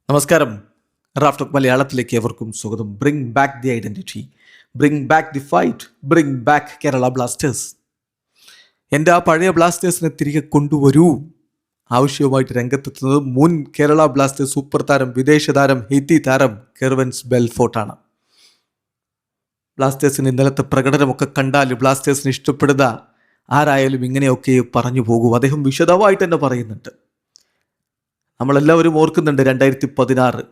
നമസ്കാരം. Raf talk മലയാളത്തിലേക്ക് എവർക്കും സ്വാഗതം. Bring back the identity, bring back the fight, bring back Kerala Blasters. എൻ്റെ ആ പഴയ ബ്ലാസ്റ്റേഴ്സിനെ തിരികെ കൊണ്ടുവരൂ ആവശ്യവുമായിട്ട് രംഗത്തെത്തുന്നത് മുൻ കേരള ബ്ലാസ്റ്റേഴ്സ് സൂപ്പർ താരം, വിദേശ താരം, ഹെയ്ത്തി താരം കെർവൻസ് ബെൽഫോർട്ടാണ്. ബ്ലാസ്റ്റേഴ്സിന് ഇന്നലത്തെ പ്രകടനമൊക്കെ കണ്ടാൽ ബ്ലാസ്റ്റേഴ്സിന് ഇഷ്ടപ്പെടുന്ന ആരായാലും ഇങ്ങനെയൊക്കെ പറഞ്ഞു പോകൂ. അദ്ദേഹം വിശദമായിട്ട് തന്നെ പറയുന്നുണ്ട്. നമ്മളെല്ലാവരും ഓർക്കുന്നുണ്ട് 2016.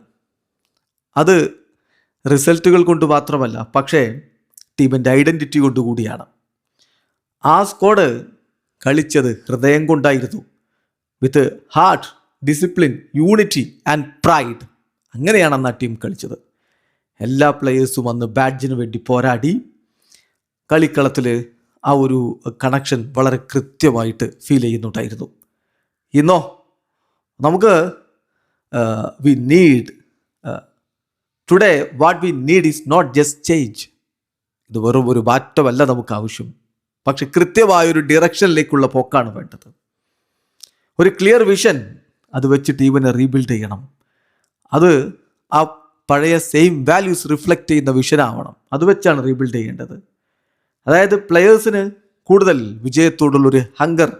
അത് റിസൾട്ടുകൾ കൊണ്ട് മാത്രമല്ല, പക്ഷേ ടീമിൻ്റെ ഐഡൻറ്റിറ്റി കൊണ്ടുകൂടിയാണ്. ആ സ്ക്വാഡ് കളിച്ചത് ഹൃദയം കൊണ്ടായിരുന്നു. With heart, discipline, unity and pride. അങ്ങനെയാണ് അന്ന് ആ ടീം കളിച്ചത്. എല്ലാ പ്ലെയേഴ്സും അന്ന് ബാഡ്ജിന് വേണ്ടി പോരാടി. കളിക്കളത്തിൽ ആ ഒരു കണക്ഷൻ വളരെ കൃത്യമായിട്ട് ഫീൽ ചെയ്യുന്നുണ്ടായിരുന്നു. ഇന്നോ നമുക്ക് we need today what we need is not just change. ഇത് വെറും ഒരു മാറ്റമല്ല നമുക്ക് ആവശ്യം, പക്ഷെ കൃത്യമായൊരു ഡിറക്ഷനിലേക്കുള്ള പോക്കാണ് വേണ്ടത്. ഒരു ക്ലിയർ വിഷൻ, അത് വെച്ച് ടീമിനെ റീബിൽഡ് ചെയ്യണം. അത് ആ പഴയ സെയിം വാല്യൂസ് റിഫ്ലക്റ്റ് ചെയ്യുന്ന വിഷനാവണം. അത് വെച്ചാണ് റീബിൽഡ് ചെയ്യേണ്ടത്. അതായത് പ്ലെയേഴ്സിന് കൂടുതൽ വിജയത്തോടുള്ളൊരു ഹങ്കർ,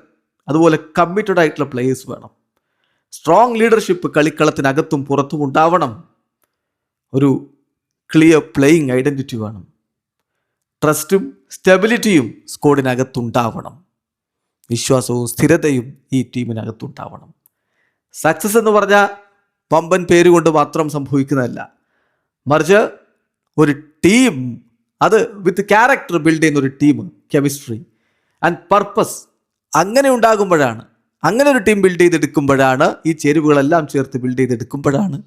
അതുപോലെ കമ്മിറ്റഡ് ആയിട്ടുള്ള പ്ലെയേഴ്സ് വേണം. സ്ട്രോങ് ലീഡർഷിപ്പ് കളിക്കളത്തിനകത്തും പുറത്തും ഉണ്ടാവണം. ഒരു ക്ലിയർ പ്ലേയിങ് ഐഡൻറ്റിറ്റി വേണം. ട്രസ്റ്റും സ്റ്റെബിലിറ്റിയും സ്ക്വാഡിനകത്തുണ്ടാവണം. വിശ്വാസവും സ്ഥിരതയും ഈ ടീമിനകത്തുണ്ടാവണം. സക്സസ് എന്ന് പറഞ്ഞാൽ പമ്പൻ പേരുകൊണ്ട് മാത്രം സംഭവിക്കുന്നതല്ല, മറിച്ച് ഒരു ടീം, അത് വിത്ത് ക്യാരക്ടർ ബിൽഡ് ചെയ്യുന്ന ഒരു ടീം, കെമിസ്ട്രി ആൻഡ് പർപ്പസ് അങ്ങനെ ഉണ്ടാകുമ്പോഴാണ്, അങ്ങനെ ഒരു ടീം ബിൽഡ് ചെയ്തെടുക്കുമ്പോഴാണ്, ഈ ചേരുവകളെല്ലാം ചേർത്ത് ബിൽഡ് ചെയ്തെടുക്കുമ്പോഴാണ്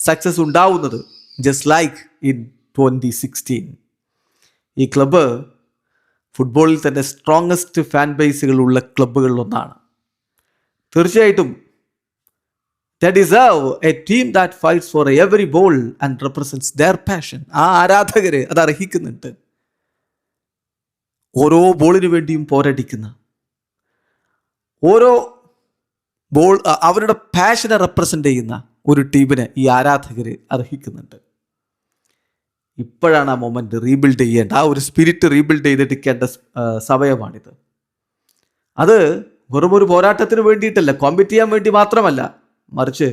സക്സസ് ഉണ്ടാവുന്നത്. Just like in 2016. ഈ ക്ലബ്ബ് ഫുട്ബോളിൽ തന്നെ സ്ട്രോങ്ങസ്റ്റ് ഫാൻ ബേസുകളുള്ള ക്ലബ്ബുകളിലൊന്നാണ്. തീർച്ചയായിട്ടും they deserve a team that fights for every ball and represents their passion. ആ ആരാധകര് അത് അർഹിക്കുന്നുണ്ട്. ഓരോ ബോളിനു വേണ്ടിയും പോരടിക്കുന്ന, ഓരോ ബോൾ അവരുടെ പാഷനെ റെപ്രസെൻ്റ് ചെയ്യുന്ന ഒരു ടീമിനെ ഈ ആരാധകർ അർഹിക്കുന്നുണ്ട്. ഇപ്പോഴാണ് ആ മൊമെൻ്റ് റീബിൽഡ് ചെയ്യേണ്ട, ആ ഒരു സ്പിരിറ്റ് റീബിൽഡ് ചെയ്തെടുക്കേണ്ട സമയമാണിത്. അത് വെറും ഒരു പോരാട്ടത്തിന് വേണ്ടിയിട്ടല്ല, കോമ്പറ്റ് ചെയ്യാൻ വേണ്ടി മാത്രമല്ല, മറിച്ച്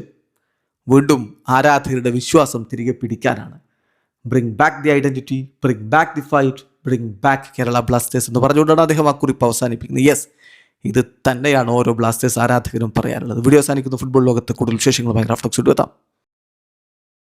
വീണ്ടും ആരാധകരുടെ വിശ്വാസം തിരികെ പിടിക്കാനാണ്. Bring back the identity, bring back the fight, bring back Kerala Blasters എന്ന് പറഞ്ഞുകൊണ്ടാണ് അദ്ദേഹം ആ കുറിപ്പ് അവസാനിപ്പിക്കുന്നത്. യെസ്, ഇത് തന്നെയാണ് ഓരോ ബ്ലാസ്റ്റേഴ്സ് ആരാധകരും പറയാനുള്ളത്. വീഡിയോ അവസാനിക്കുന്ന ഫുട്ബോൾ ലോകത്തെ കൂടുതൽ വിശേഷങ്ങളുമായി റാഫ് ടോക്സ് എത്താം.